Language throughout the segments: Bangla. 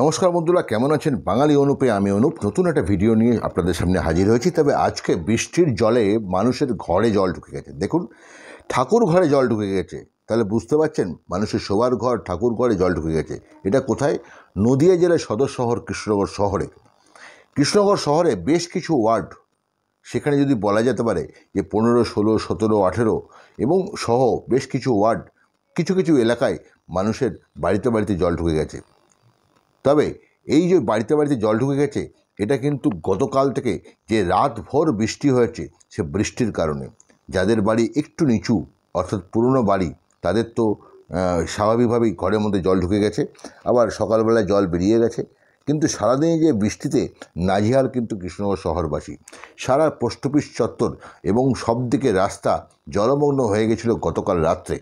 নমস্কার বন্ধুরা, কেমন আছেন? বাঙালি অনুপে আমি অনুপ নতুন একটা ভিডিও নিয়ে আপনাদের সামনে হাজির হয়েছি। তবে আজকে বৃষ্টির জলে মানুষের ঘরে জল ঢুকে গেছে। দেখুন, ঠাকুর ঘরে জল ঢুকে গেছে। তাহলে বুঝতে পারছেন, মানুষের শোবার ঘর, ঠাকুর ঘরে জল ঢুকে গেছে। এটা কোথায়? নদিয়া জেলার সদর শহর কৃষ্ণনগর শহরে। কৃষ্ণনগর শহরে বেশ কিছু ওয়ার্ড, সেখানে যদি বলা যেতে পারে যে 15, 16, 17, 18 এবং সহ বেশ কিছু ওয়ার্ড, কিছু কিছু এলাকায় মানুষের বাড়িতে বাড়িতে জল ঢুকে গেছে। তবে এই যে বাড়িতে বাড়িতে জল ঢুকে গেছে, এটা কিন্তু গতকাল থেকে যে রাতভর বৃষ্টি হয়েছে, সে বৃষ্টির কারণে যাদের বাড়ি একটু নিচু, অর্থাৎ পুরনো বাড়ি, তাদের তো স্বাভাবিকভাবেই ঘরের মধ্যে জল ঢুকে গেছে। আবার সকালবেলায় জল বেরিয়ে গেছে। কিন্তু সারাদিনে যে বৃষ্টিতে নাজেহাল কিন্তু কৃষ্ণনগর শহরবাসী। সারা পোস্ট অফিস চত্বর এবং সব দিকে রাস্তা জলমগ্ন হয়ে গেছিল গতকাল রাত্রে।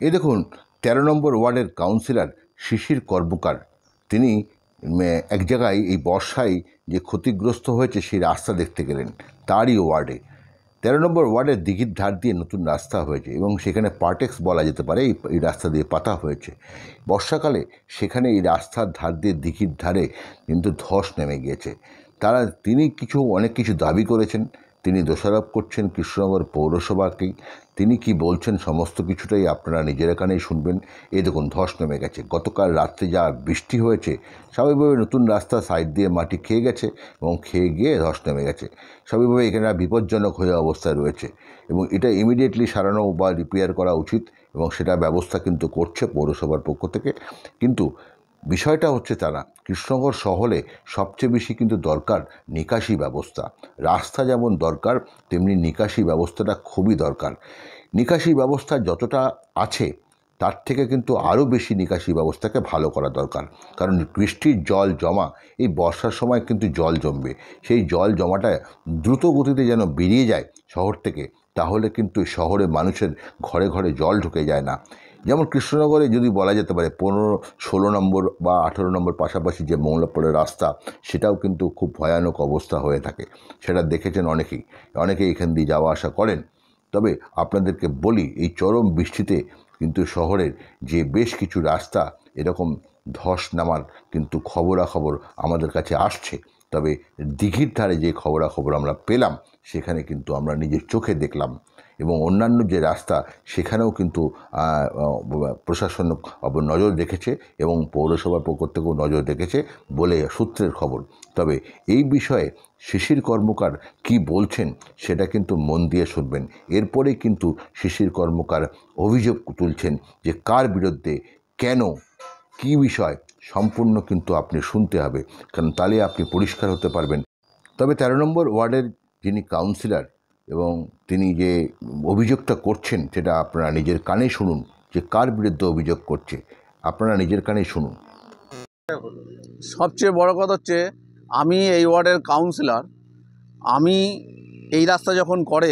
এই দেখুন, 13 নম্বর ওয়ার্ডের কাউন্সিলর শিশির কর্মকার, তিনি এক জায়গায় এই বর্ষায় যে ক্ষতিগ্রস্ত হয়েছে সেই রাস্তা দেখতে গেলেন। তারই ওয়ার্ডে 13 নম্বর ওয়ার্ডের দিঘির ধার দিয়ে নতুন রাস্তা হয়েছে এবং সেখানে পার্টেক্স বলা যেতে পারে এই রাস্তা দিয়ে পাতা হয়েছে। বর্ষাকালে সেখানে এই রাস্তার ধার দিয়ে দিঘির ধারে কিন্তু ধস নেমে গিয়েছে। তিনি অনেক কিছু দাবি করেছেন। তিনি দোষারোপ করছেন কৃষ্ণনগর পৌরসভাকেই। তিনি কি বলছেন সমস্ত কিছুটাই আপনারা নিজের কানেই শুনবেন। এই দেখুন, ধস নেমে গেছে। গতকাল রাত্রে যা বৃষ্টি হয়েছে, স্বাভাবিকভাবে নতুন রাস্তা সাইড দিয়ে মাটি খেয়ে গেছে এবং খেয়ে গিয়ে ধস নেমে গেছে। স্বাভাবিকভাবে এখানে বিপজ্জনক হয়ে অবস্থায় রয়েছে এবং এটা ইমিডিয়েটলি সারানো বা রিপেয়ার করা উচিত এবং সেটা ব্যবস্থা কিন্তু করছে পৌরসভার পক্ষ থেকে। কিন্তু বিষয়টা হচ্ছে তারা কৃষ্ণনগর শহরে সবচেয়ে বেশি কিন্তু দরকার নিকাশি ব্যবস্থা। রাস্তা যেমন দরকার, তেমনি নিকাশি ব্যবস্থাটা খুবই দরকার। নিকাশি ব্যবস্থা যতটা আছে, তার থেকে কিন্তু আরও বেশি নিকাশি ব্যবস্থাকে ভালো করা দরকার। কারণ বৃষ্টির জল জমা, এই বর্ষার সময় কিন্তু জল জমবে। সেই জল জমাটা দ্রুত গতিতে যেন বেরিয়ে যায় শহর থেকে, তাহলে কিন্তু শহরে মানুষের ঘরে ঘরে জল ঢুকে যায় না। যেমন কৃষ্ণনগরে যদি বলা যেতে পারে 15, 16 নম্বর বা 18 নম্বর পাশাপাশি যে মোংলাপুরের রাস্তা, সেটাও কিন্তু খুব ভয়ানক অবস্থা হয়ে থাকে। সেটা দেখেছেন অনেকেই এখান দিয়ে যাওয়া আসা করেন। তবে আপনাদেরকে বলি, এই চরম বৃষ্টিতে কিন্তু শহরের যে বেশ কিছু রাস্তা এরকম ধস নামার কিন্তু খবরাখবর আমাদের কাছে আসছে। তবে দিঘির ধারে যে খবরাখবর আমরা পেলাম, সেখানে কিন্তু আমরা নিজের চোখে দেখলাম এবং অন্যান্য যে রাস্তা, সেখানেও কিন্তু প্রশাসন নজর রেখেছে এবং পৌরসভার পক্ষ থেকেও নজর রেখেছে বলে সূত্রের খবর। তবে এই বিষয়ে শিশির কর্মকার কি বলছেন সেটা কিন্তু মন দিয়ে শুনবেন। এরপরেই কিন্তু শিশির কর্মকার অভিযোগ তুলছেন যে কার বিরুদ্ধে, কেন, কি বিষয়, সম্পূর্ণ কিন্তু আপনি শুনতে হবে, কারণ তাহলে আপনি পরিষ্কার হতে পারবেন। তবে 13 নম্বর ওয়ার্ডের যিনি কাউন্সিলর এবং তিনি যে অভিযোগটা করছেন, সেটা আপনারা নিজের কানে শুনুন যে কার বিরুদ্ধে অভিযোগ করছে। আপনারা নিজের কানেই শুনুন। সবচেয়ে বড় কথা হচ্ছে, আমি এই ওয়ার্ডের কাউন্সিলর। আমি এই রাস্তা যখন করে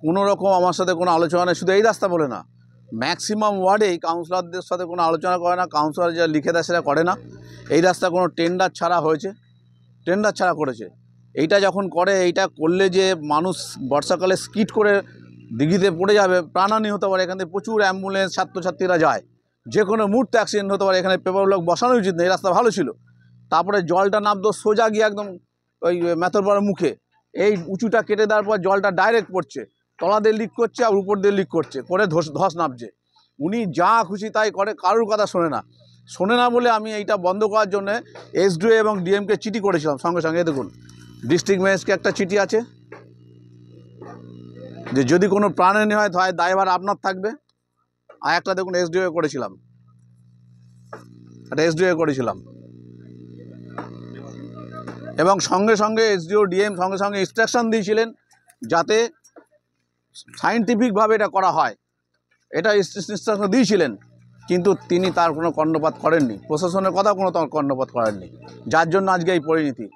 কোনো রকম আমার সাথে কোনো আলোচনা নেই। শুধু এই রাস্তা বলে না, ম্যাক্সিমাম ওয়ার্ডেই কাউন্সিলরদের সাথে কোনো আলোচনা করে না। কাউন্সিলর যা লিখে দেয় সেটা করে না। এই রাস্তা কোনো টেন্ডার ছাড়া হয়েছে, টেন্ডার ছাড়া করেছে। এইটা যখন করে, এইটা করলে যে মানুষ বর্ষাকালে স্কিড করে দিঘিতে পড়ে যাবে, প্রাণহানি হতে পারে। এখান থেকে প্রচুর অ্যাম্বুলেন্স, ছাত্রছাত্রীরা যায়, যে কোনো মুহূর্তে অ্যাক্সিডেন্ট হতে পারে। এখানে পেপার ব্লক বসানো উচিত না, এই রাস্তা ভালো ছিল। তারপরে জলটা নামতো সোজা গিয়ে একদম ওই মেথরপাড়ার মুখে, এই উঁচুটা কেটে দেওয়ার পর জলটা ডাইরেক্ট পড়ছে, তলা দিয়ে লিক করছে আর উপর দিয়ে লিক করছে, করে ধস নামছে। উনি যা খুশি তাই করে, কারোর কথা শোনে না বলে আমি এইটা বন্ধ করার জন্য এসডিও এবং ডিএমকে চিঠি করেছিলাম। সঙ্গে সঙ্গে দেখুন, ডিস্ট্রিক্ট ম্যাজিস্ট্রেটকে একটা চিঠি আছে যে যদি কোনো প্রাণহানি হয় তাহলে দায়ভার আপনার থাকবে। আর একটা দেখুন এসডিও করেছিলাম, এবং সঙ্গে সঙ্গে এসডিও ডিএম সঙ্গে সঙ্গে ইনস্ট্রাকশন দিয়েছিলেন যাতে সায়েন্টিফিকভাবে এটা করা হয়। এটা ইনস্ট্রাকশন দিয়েছিলেন, কিন্তু তিনি তার কোনো কর্ণপাত করেননি। প্রশাসনের কথা কোনো কর্ণপাত করেননি, যার জন্য আজকে এই পরিণতি।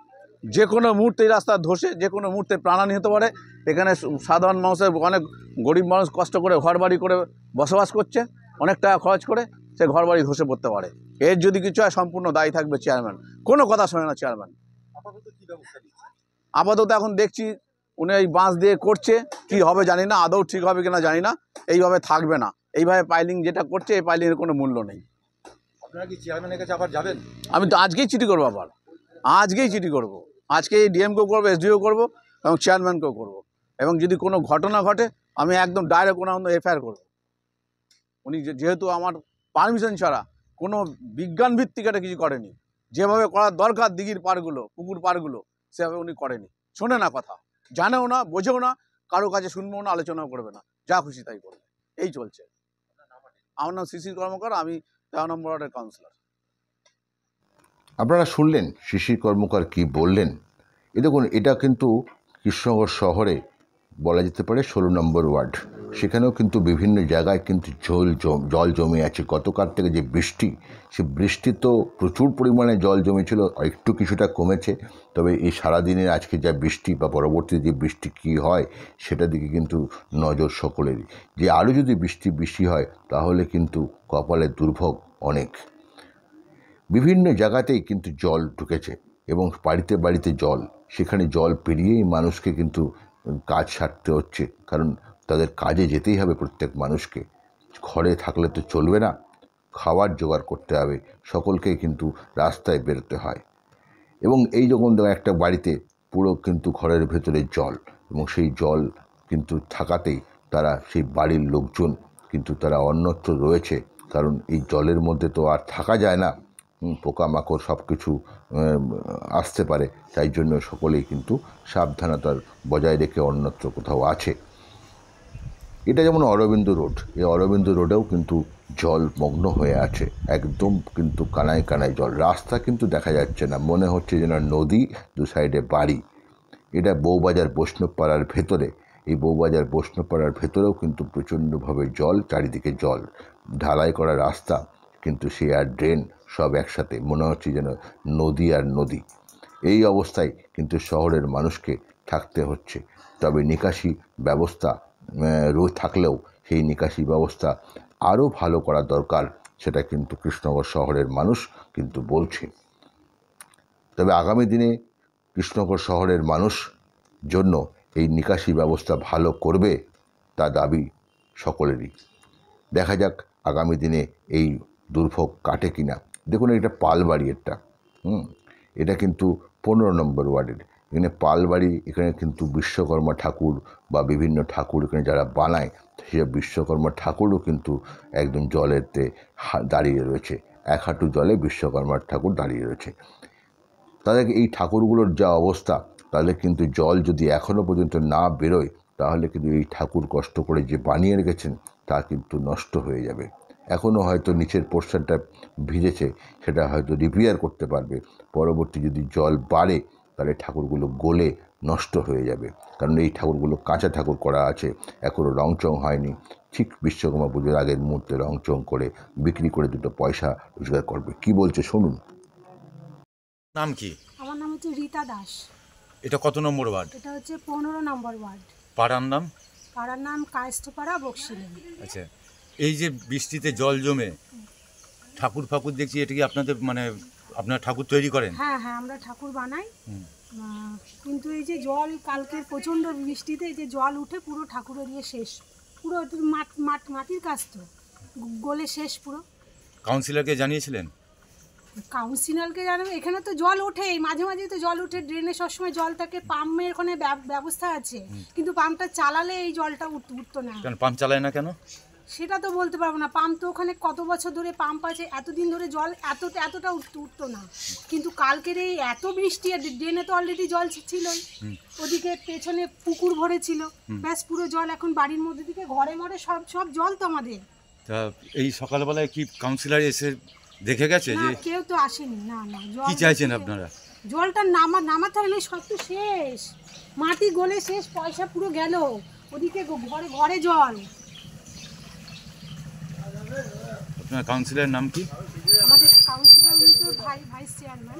যে কোনো মুহূর্তে এই রাস্তা ধসে যে কোনো মুহূর্তে প্রাণহানি হতে পারে। এখানে সাধারণ মানুষের, অনেক গরিব মানুষ কষ্ট করে ঘরবাড়ি করে বসবাস করছে, অনেক টাকা খরচ করে, সে ঘরবাড়ি ধসে পড়তে পারে। এর যদি কিছু হয় সম্পূর্ণ দায়ী থাকবে চেয়ারম্যান। কোনো কথা শোনে না চেয়ারম্যান। আপাতত এখন দেখছি উনি এই বাঁশ দিয়ে করছে, কি হবে জানি না, আদৌ ঠিক হবে কিনা জানি না। এইভাবে থাকবে না, এইভাবে পাইলিং যেটা করছে, এই পাইলিংয়ের কোনো মূল্য নেই। আপনারা কি চেয়ারম্যানের কাছে আবার যাবেন? আমি তো আজকেই চিঠি করবো, আজকেই চিঠি করবো, আজকে ডিএমকেও করবো, এসডিও করবো এবং চেয়ারম্যানকেও করবো। এবং যদি কোনো ঘটনা ঘটে আমি একদম ডাইরেক্ট ওনার এফআইআর করবো। উনি যেহেতু আমার পারমিশন ছাড়া কোনো বিজ্ঞান ভিত্তিক এটা কিছু করেনি, যেভাবে করার দরকার দিঘির পাড়গুলো, পুকুর পাড়গুলো, সেভাবে উনি করেনি। শোনে না কথা, জানেও না, বোঝেও না, কারো কাছে শুনবেও না, আলোচনাও করবে না, যা খুশি তাই করবে, এই চলছে। আমার নাম শিশির কর্মকার, আমি 13 নম্বর ওয়ার্ডের কাউন্সিলর। আপনারা শুনলেন শিশির কর্মকার কি বললেন। দেখুন, এটা কিন্তু কৃষ্ণনগর শহরে বলা যেতে পারে 16 নম্বর ওয়ার্ড। সেখানেও কিন্তু বিভিন্ন জায়গায় কিন্তু জল জমে আছে। গতকাল থেকে যে বৃষ্টি, সে বৃষ্টি তো প্রচুর পরিমাণে জল জমেছিল, একটু কিছুটা কমেছে। তবে এই সারাদিনের আজকে যা বৃষ্টি বা পরবর্তী যে বৃষ্টি কী হয় সেটার দিকে কিন্তু নজর সকলেরই, যে আরও যদি বৃষ্টি বেশি হয় তাহলে কিন্তু কপালে দুর্ভোগ অনেক। বিভিন্ন জায়গাতেই কিন্তু জল ঢুকেছে এবং বাড়িতে বাড়িতে জল, সেখানে জল পেরিয়েই মানুষকে কিন্তু কাজ সারতে হচ্ছে, কারণ তাদের কাজে যেতেই হবে প্রত্যেক মানুষকে। ঘরে থাকলে তো চলবে না, খাবার জোগাড় করতে হবে, সকলকেই কিন্তু রাস্তায় বেরোতে হয়। এবং এই যখন একটা বাড়িতে পুরো কিন্তু ঘরের ভেতরে জল, এবং সেই জল কিন্তু থাকাতেই তারা সেই বাড়ির লোকজন কিন্তু তারা অন্যত্র রয়েছে, কারণ এই জলের মধ্যে তো আর থাকা যায় না, পোকামাকড় সব কিছু আসতে পারে। তাই জন্য সকলেই কিন্তু সাবধানতার বজায় রেখে অন্যত্র কোথাও আছে। এটা যেমন অরবিন্দ রোড, এই অরবিন্দ রোডেও কিন্তু জলমগ্ন হয়ে আছে, একদম কিন্তু কানায় কানায় জল। রাস্তা কিন্তু দেখা যাচ্ছে না, মনে হচ্ছে যেন নদী, দু সাইডে বাড়ি। এটা বউবাজার বৈষ্ণবপাড়ার ভেতরে, এই বউবাজার বৈষ্ণবপাড়ার ভেতরেও কিন্তু প্রচণ্ডভাবে জল, চারিদিকে জল, ঢালাই করা রাস্তা, কিন্তু সে আর ড্রেন সব একসাথে, মনে হচ্ছে যেন নদী আর নদী। এই অবস্থায় কিন্তু শহরের মানুষকে থাকতে হচ্ছে। তবে নিকাশি ব্যবস্থা থাকলেও সেই নিকাশি ব্যবস্থা আরও ভালো করা দরকার, সেটা কিন্তু কৃষ্ণনগর শহরের মানুষ কিন্তু বলছে। তবে আগামী দিনে কৃষ্ণনগর শহরের মানুষ জন্য এই নিকাশি ব্যবস্থা ভালো করবে, তা দাবি সকলেরই। দেখা যাক আগামী দিনে এই দুর্ভোগ কাটে কিনা। দেখুন, এটা পালবাড়ি, এটা কিন্তু 15 নম্বর ওয়ার্ডের। এখানে পালবাড়ি, এখানে কিন্তু বিশ্বকর্মা ঠাকুর বা বিভিন্ন ঠাকুর এখানে যারা বানায়, সেসব বিশ্বকর্মা ঠাকুরও কিন্তু একদম জলেতে দাঁড়িয়ে রয়েছে, 1 হাঁটু জলে বিশ্বকর্মার ঠাকুর দাঁড়িয়ে রয়েছে। তাদের এই ঠাকুরগুলোর যা অবস্থা, তাহলে কিন্তু জল যদি এখনও পর্যন্ত না বেরোয়, তাহলে কিন্তু এই ঠাকুর কষ্ট করে যে বানিয়ে রেখেছেন তা কিন্তু নষ্ট হয়ে যাবে। এখনও হয়তো নিচের পোর্শনটা ভিজেছে, সেটা হয়তো রিপেয়ার করতে পারবে। পরবর্তী যদি জল বাড়ে তাহলে ঠাকুরগুলো গলে নষ্ট হয়ে যাবে, কারণ এই ঠাকুরগুলো কাঁচা ঠাকুর করা আছে, এখনও রংচং হয়নি। ঠিক বিশ্বকর্মা পুজোর আগের মুহূর্তে রংচং করে বিক্রি করে 2 পয়সা রোজগার করবে। কি বলছে শুনুন। নাম কি? আমার নাম হচ্ছে রীতা দাস। এটা কত নম্বর ওয়ার্ড? এটা হচ্ছে 15 নম্বর ওয়ার্ড। পাড়ার নাম? পাড়ার নাম কায়স্থপাড়া, বক্সিলেন। আচ্ছা, এই যে বৃষ্টিতে জল জমে ঠাকুর ফাকুর দেখছি, এটা কি আপনাদের মানে আপনারা ঠাকুর তৈরি করেন? হ্যাঁ হ্যাঁ, আমরা ঠাকুর বানাই। কিন্তু এই যে জল, কালকে প্রচণ্ড বৃষ্টিতে এই যে জল উঠে পুরো ঠাকুরের ইয়ে শেষ, পুরো মাটির কাজ তো গলে শেষ পুরো। কাউন্সিলরকে জানিয়েছিলেন? কাউন্সিলরকে জানাবে, এখানে তো জল ওঠেই, মাঝে মাঝে তো জল উঠে, ড্রেনে সবসময় জল থাকে, পাম্পের ওখানে ব্যবস্থা আছে, কিন্তু পাম্পটা চালালে এই জলটা উঠতো না। কেন পাম্প চালায় না কেন সেটা তো বলতে পারবো না। পাম্প তো ওখানে কত বছর ধরে পাম্প আছে, এতদিন ধরে জল এতটা উঠতো না, কিন্তু কালকের এই এত বৃষ্টি, ড্রেনে তো অলরেডি জল ছিলই, ওদিকে পেছনে পুকুর ভরেছিল, ব্যাস পুরো জল এখন বাড়ির মধ্যে দিকে ঘরে মরে সব জল তো আমাদের। তা এই সকালবেলায় কি কাউন্সিলর এসে দেখে গেছে যে? কেউ তো আসেনি। না জল কি চাইছেন আপনারা? জলটা নামাতে হলে সব তো শেষ, মাটি গলে শেষ, পয়সা পুরো গেল, ওদিকে ঘরে জল। আপনার কাউন্সিলরের নাম কি? আমাদের কাউন্সিলর তো ভাইস চেয়ারম্যান।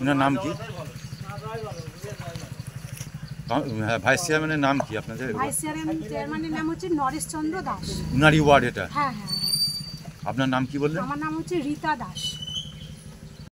ওনার নাম কি? ভাইস চেয়ারম্যানের নাম কি আপনাদের? ভাইস চেয়ারম্যানের নাম হচ্ছে নরেশ চন্দ্র দাস। উনারই ওয়ার্ড এটা? হ্যাঁ হ্যাঁ হ্যাঁ। আপনার নাম কি বললেন? আমার নাম হচ্ছে রীতা দাস।